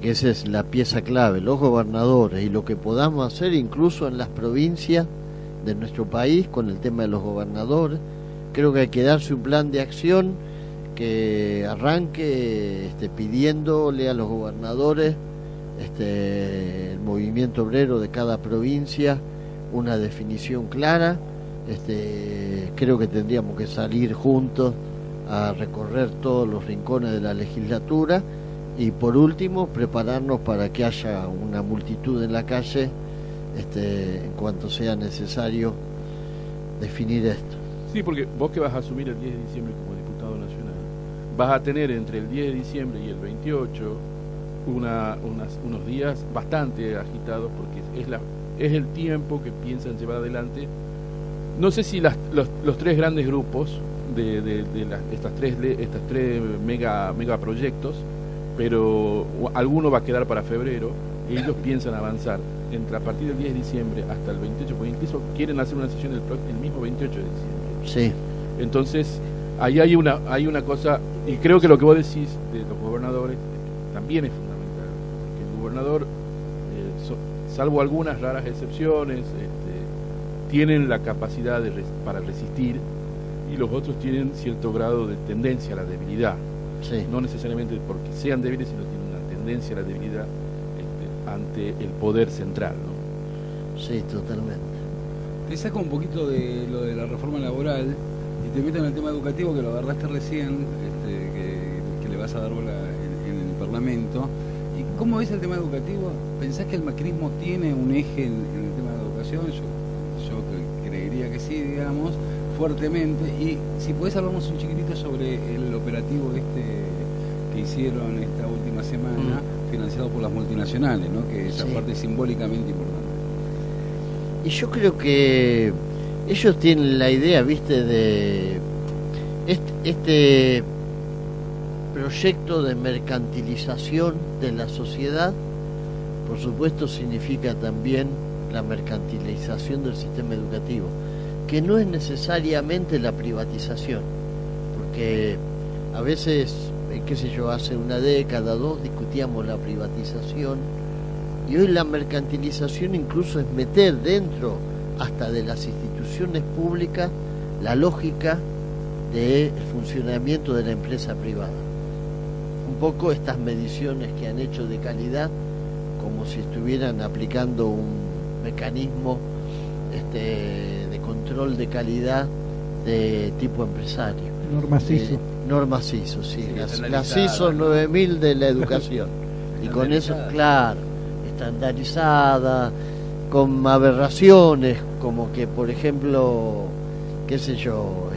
Speaker 6: que esa es la pieza clave, los gobernadores, y lo que podamos hacer incluso en las provincias de nuestro país con el tema de los gobernadores. Creo que hay que darse un plan de acción que arranque pidiéndole a los gobernadores, el movimiento obrero de cada provincia, una definición clara. Creo que tendríamos que salir juntos a recorrer todos los rincones de la legislatura y por último prepararnos para que haya una multitud en la calle en cuanto sea necesario definir esto.
Speaker 11: Sí, porque vos que vas a asumir el 10 de diciembre como diputado nacional, vas a tener entre el 10 de diciembre y el 28 unos días bastante agitados, porque es el tiempo que piensan llevar adelante. No sé si los tres grandes grupos de estas tres mega proyectos, pero alguno va a quedar para febrero y ellos piensan avanzar a partir del 10 de diciembre hasta el 28, porque incluso quieren hacer una sesión el mismo 28 de diciembre.
Speaker 6: Sí.
Speaker 11: Entonces, ahí hay una cosa, y creo que lo que vos decís de los gobernadores también es fundamental, porque el gobernador, salvo algunas raras excepciones, tienen la capacidad para resistir, y los otros tienen cierto grado de tendencia a la debilidad.
Speaker 6: Sí.
Speaker 11: No necesariamente porque sean débiles, sino tienen una tendencia a la debilidad ante el poder central, ¿no?
Speaker 6: Sí, totalmente.
Speaker 8: Te saco un poquito de lo de la reforma laboral y te meto en el tema educativo, que lo agarraste recién, que le vas a dar bola en el Parlamento. ¿Y cómo ves el tema educativo? ¿Pensás que el macrismo tiene un eje en el tema de educación? Yo creería que sí, digamos, fuertemente. Y si podés hablarnos un chiquitito sobre el operativo que hicieron esta última semana, financiado por las multinacionales, ¿no? Que esa parte es simbólicamente importante.
Speaker 6: Y yo creo que ellos tienen la idea, viste, de este proyecto de mercantilización de la sociedad, por supuesto significa también la mercantilización del sistema educativo, que no es necesariamente la privatización, porque a veces, qué sé yo, hace una década, dos, discutíamos la privatización, y hoy la mercantilización incluso es meter dentro hasta de las instituciones públicas la lógica del funcionamiento de la empresa privada. Un poco estas mediciones que han hecho de calidad, como si estuvieran aplicando un mecanismo de control de calidad de tipo empresario.
Speaker 5: Norma CISO.
Speaker 6: Norma CISO, sí. La CISO 9000 de la educación. Y con eso, claro, estandarizada, con aberraciones, como que, por ejemplo, qué sé yo,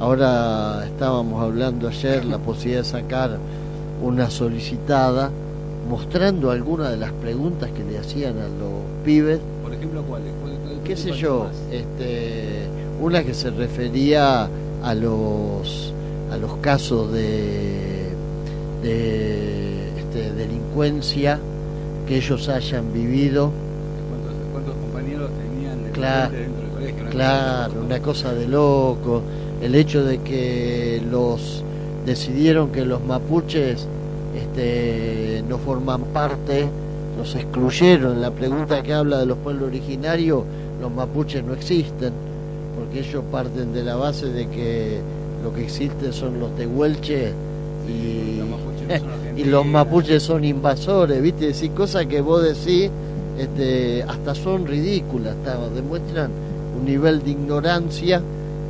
Speaker 6: ahora estábamos hablando ayer la posibilidad de sacar una solicitada mostrando algunas de las preguntas que le hacían a los pibes.
Speaker 8: Por ejemplo, ¿cuáles?
Speaker 6: Qué sé yo, una que se refería a los casos de delincuencia que ellos hayan vivido.
Speaker 8: ¿Cuántos compañeros tenían dentro del colegio?
Speaker 6: Claro, una cosa de loco. El hecho de que decidieron que los mapuches no forman parte, los excluyeron. La pregunta que habla de los pueblos originarios, los mapuches no existen, porque ellos parten de la base de que lo que existen son los tehuelches y los mapuches son invasores, ¿viste? Decir cosas que vos decís hasta son ridículas, demuestran un nivel de ignorancia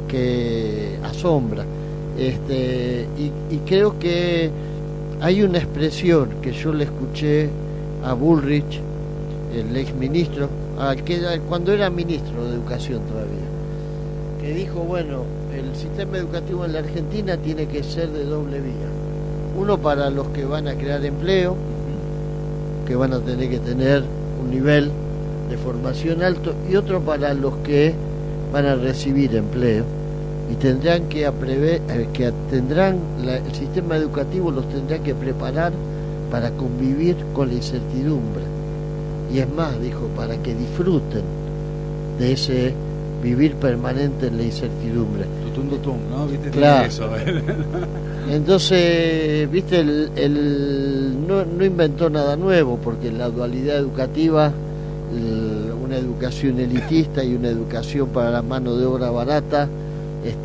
Speaker 6: que asombra. Y creo que hay una expresión que yo le escuché a Bullrich, el ex ministro, cuando era ministro de Educación todavía, que dijo, bueno, el sistema educativo en la Argentina tiene que ser de doble vía. Uno para los que van a crear empleo, que van a tener que tener un nivel de formación alto, y otro para los que van a recibir empleo y tendrán el sistema educativo los tendrá que preparar para convivir con la incertidumbre. y es más, dijo, para que disfruten de ese vivir permanente en la incertidumbre.
Speaker 8: Tutum, tutum, ¿no? ¿Viste?
Speaker 6: Claro.
Speaker 8: Eso.
Speaker 6: Entonces, viste, no inventó nada nuevo, porque la dualidad educativa, una educación elitista y una educación para la mano de obra barata,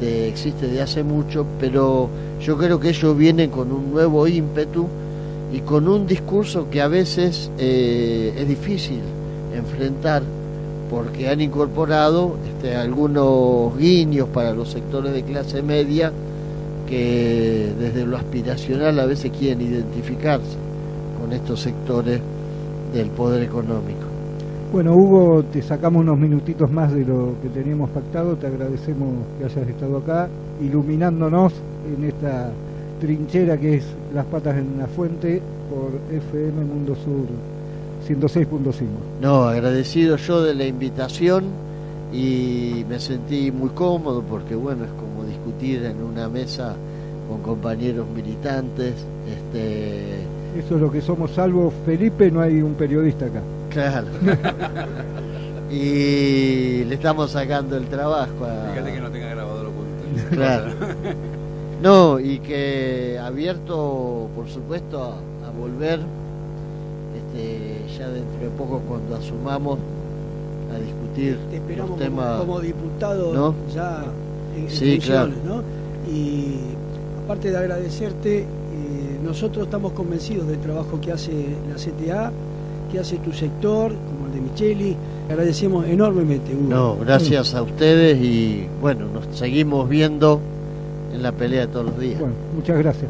Speaker 6: existe de hace mucho, pero yo creo que ellos vienen con un nuevo ímpetu y con un discurso que a veces es difícil enfrentar, porque han incorporado algunos guiños para los sectores de clase media que desde lo aspiracional a veces quieren identificarse con estos sectores del poder económico.
Speaker 5: Bueno, Hugo, te sacamos unos minutitos más de lo que teníamos pactado, te agradecemos que hayas estado acá iluminándonos en esta trinchera que es Las Patas en la Fuente por FM Mundo Sur 106.5.
Speaker 6: No, agradecido yo de la invitación y me sentí muy cómodo porque bueno, es como discutir en una mesa con compañeros militantes.
Speaker 5: Eso es lo que somos, salvo Felipe, no hay un periodista acá.
Speaker 6: Claro. Y le estamos sacando el trabajo a...
Speaker 8: Fíjate que no tenga grabador oculto.
Speaker 6: Claro. No, y que abierto, por supuesto, a volver ya dentro de poco cuando asumamos a discutir
Speaker 7: te esperamos
Speaker 6: los temas
Speaker 7: como diputado, ¿no? Ya en
Speaker 6: sí,
Speaker 7: funciones,
Speaker 6: claro.
Speaker 7: ¿no? Y aparte de agradecerte, nosotros estamos convencidos del trabajo que hace la CTA, que hace tu sector, como el de Micheli. Agradecemos enormemente, Hugo.
Speaker 6: No, gracias a ustedes y bueno, nos seguimos viendo en la pelea de todos los días.
Speaker 5: Bueno, muchas gracias.